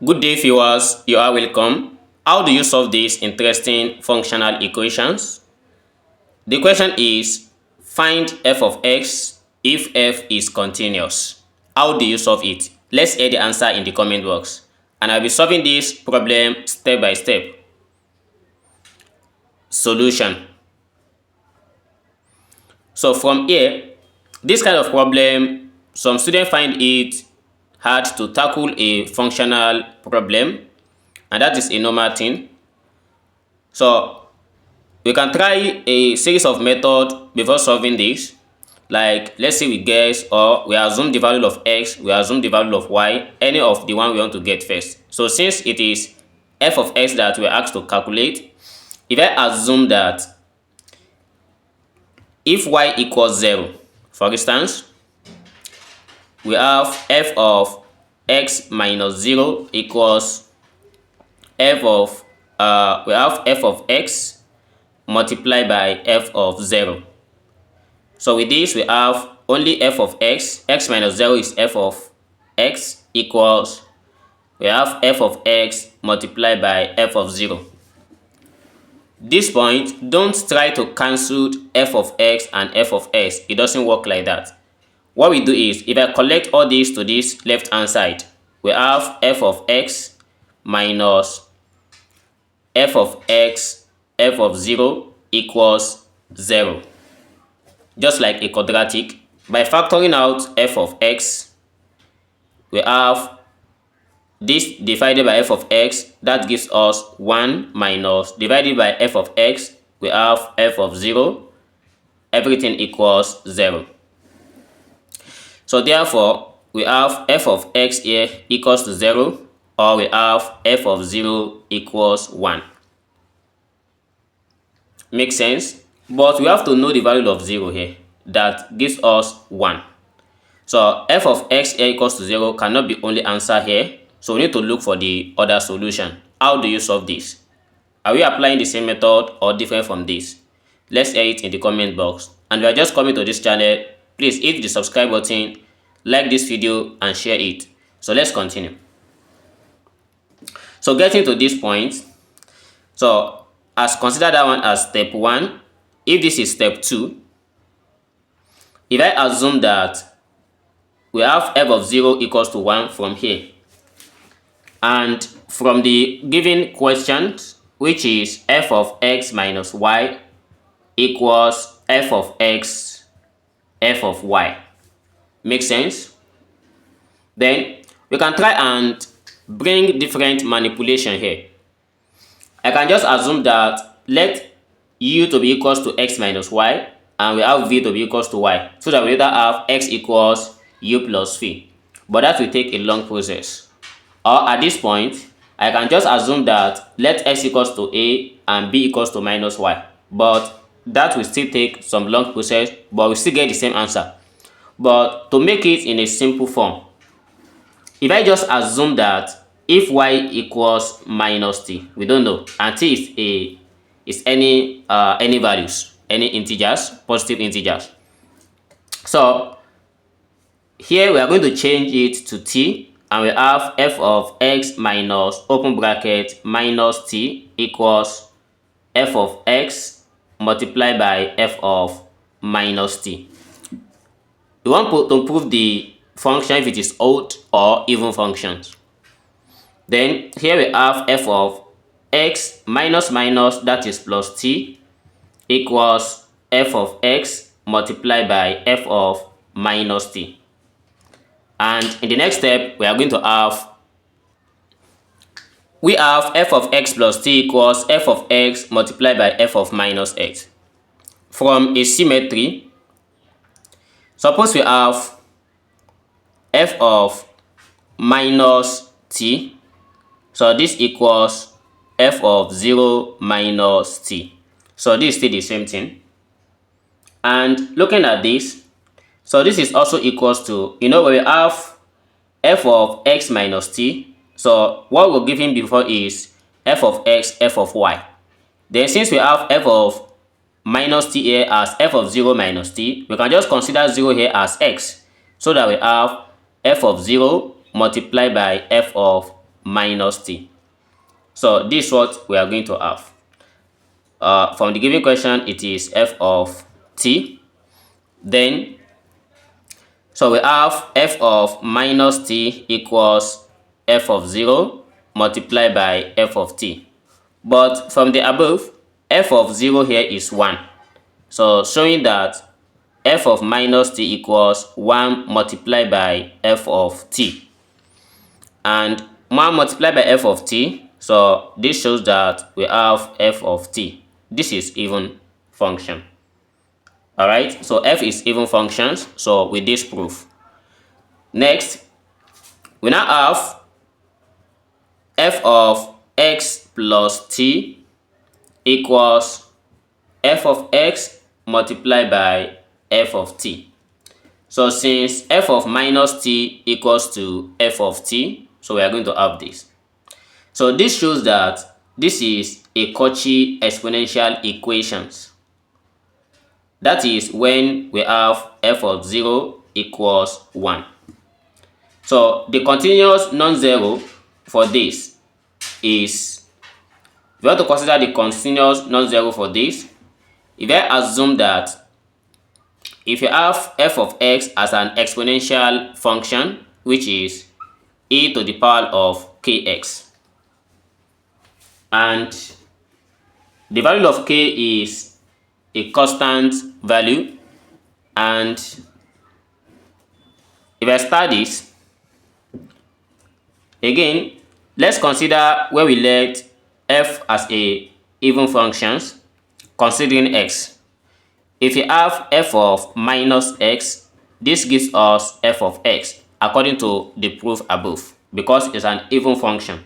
Good day, viewers. You are welcome. How do you solve these interesting functional equations? The question is, find f of x if f is continuous. How do you solve it? Let's hear the answer in the comment box. And I'll be solving this problem step by step. Solution. So from here, this kind of problem, some students find it hard to tackle a functional problem, and that is a normal thing. So we can try a series of methods before solving this. Like, let's say we guess or we assume the value of x, we assume the value of y, any of the one we want to get first. So since it is f of x that we're asked to calculate, if I assume that if y equals 0, for instance, we have f of x minus 0 equals f of we have f of x multiplied by f of 0. So with this we have only f of x minus 0 is f of x equals we have f of x multiplied by f of 0. This point, don't try to cancel f of x and f of x. It doesn't work like that. What we do is, if I collect all these to this left hand side, we have f of x minus f of x f of 0 equals 0. Just like a quadratic. By factoring out f of x, we have this divided by f of x, that gives us 1 minus divided by f of x, we have f of 0, everything equals 0. So therefore, we have f of x here equals to 0, or we have f of 0 equals 1. Makes sense? But we have to know the value of 0 here. That gives us 1. So f of x here equals to 0 cannot be only answer here. So we need to look for the other solution. How do you solve this? Are we applying the same method or different from this? Let's hear it in the comment box. And if you are just coming to this channel, please hit the subscribe button, like this video and share it. So let's continue. So getting to this point, so as consider that one as step 1. If this is step 2, if I assume that we have f of 0 equals to 1 from here, and from the given question, which is f of x minus y equals f of x f of y. Make sense? Then we can try and bring different manipulation here. I can just assume that let u to be equals to x minus y, and we have v to be equals to y, so that we later have x equals u plus v. But that will take a long process. Or at this point, I can just assume that let x equals to a and b equals to minus y. But that will still take some long process, but we still get the same answer. But to make it in a simple form, if I just assume that if y equals minus t, we don't know, and t is any values, any integers, positive integers. So here we are going to change it to t, and we have f of x minus open bracket minus t equals f of x multiplied by f of minus t. We want to prove the function if it is odd or even functions. Then here we have f of x minus minus, that is plus t, equals f of x multiplied by f of minus t. And in the next step, we are going to have f of x plus t equals f of x multiplied by f of minus x. From a symmetry, suppose we have f of minus t, so this equals f of 0 minus t. So this is still the same thing. And looking at this, so this is also equals to, we have f of x minus t. So what we're given before is f of x, f of y. Then since we have f of minus t here as f of 0 minus t, we can just consider 0 here as x. So that we have f of 0 multiplied by f of minus t. So this is what we are going to have. From the given question, it is f of t. Then, so we have f of minus t equals f of 0 multiplied by f of t. But from the above, f of 0 here is 1. So showing that f of minus t equals 1 multiplied by f of t. And 1 multiplied by f of t, so this shows that we have f of t. This is even function. Alright, so f is even functions, so with this proof. Next, we now have f of x plus t equals f of x multiplied by f of t. So since f of minus t equals to f of t, so we are going to have this. So this shows that this is a Cauchy exponential equations. That is when we have f of 0 equals 1. So the continuous non-zero for this is, if you want to consider the continuous non-zero for this, if I assume that if you have f of x as an exponential function, which is e to the power of kx, and the value of k is a constant value, and if I start this, again, let's consider where we let f as a even functions, considering x. If you have f of minus x, this gives us f of x according to the proof above, because it's an even function.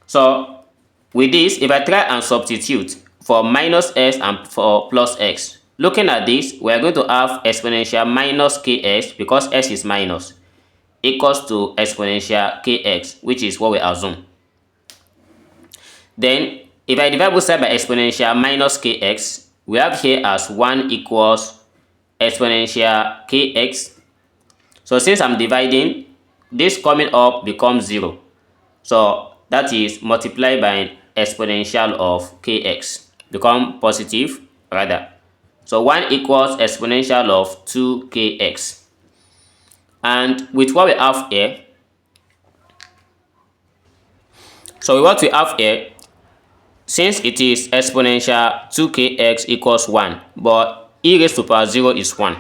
So with this, if I try and substitute for minus x and for plus x, looking at this, we are going to have exponential minus kx, because x is minus, equals to exponential kx, which is what we assume. Then if I divide both sides by exponential minus kx, we have here as 1 equals exponential kx. So since I'm dividing, this coming up becomes 0. So that is multiplied by an exponential of kx, become positive rather. So 1 equals exponential of 2kx. And with what we have here, so what we have here, since it is exponential 2kx equals 1, but e raised to power 0 is 1.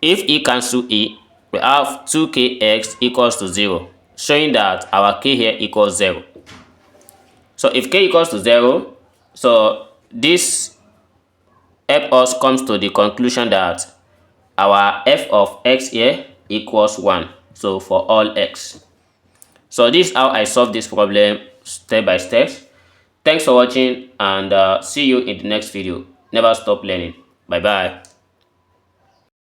If e cancel e, we have 2kx equals to 0, showing that our k here equals 0. So if k equals to 0, so this help us comes to the conclusion that our f of x here equals 1. So for all x. So this is how I solve this problem step by step. Thanks for watching, and see you in the next video. Never stop learning. Bye bye.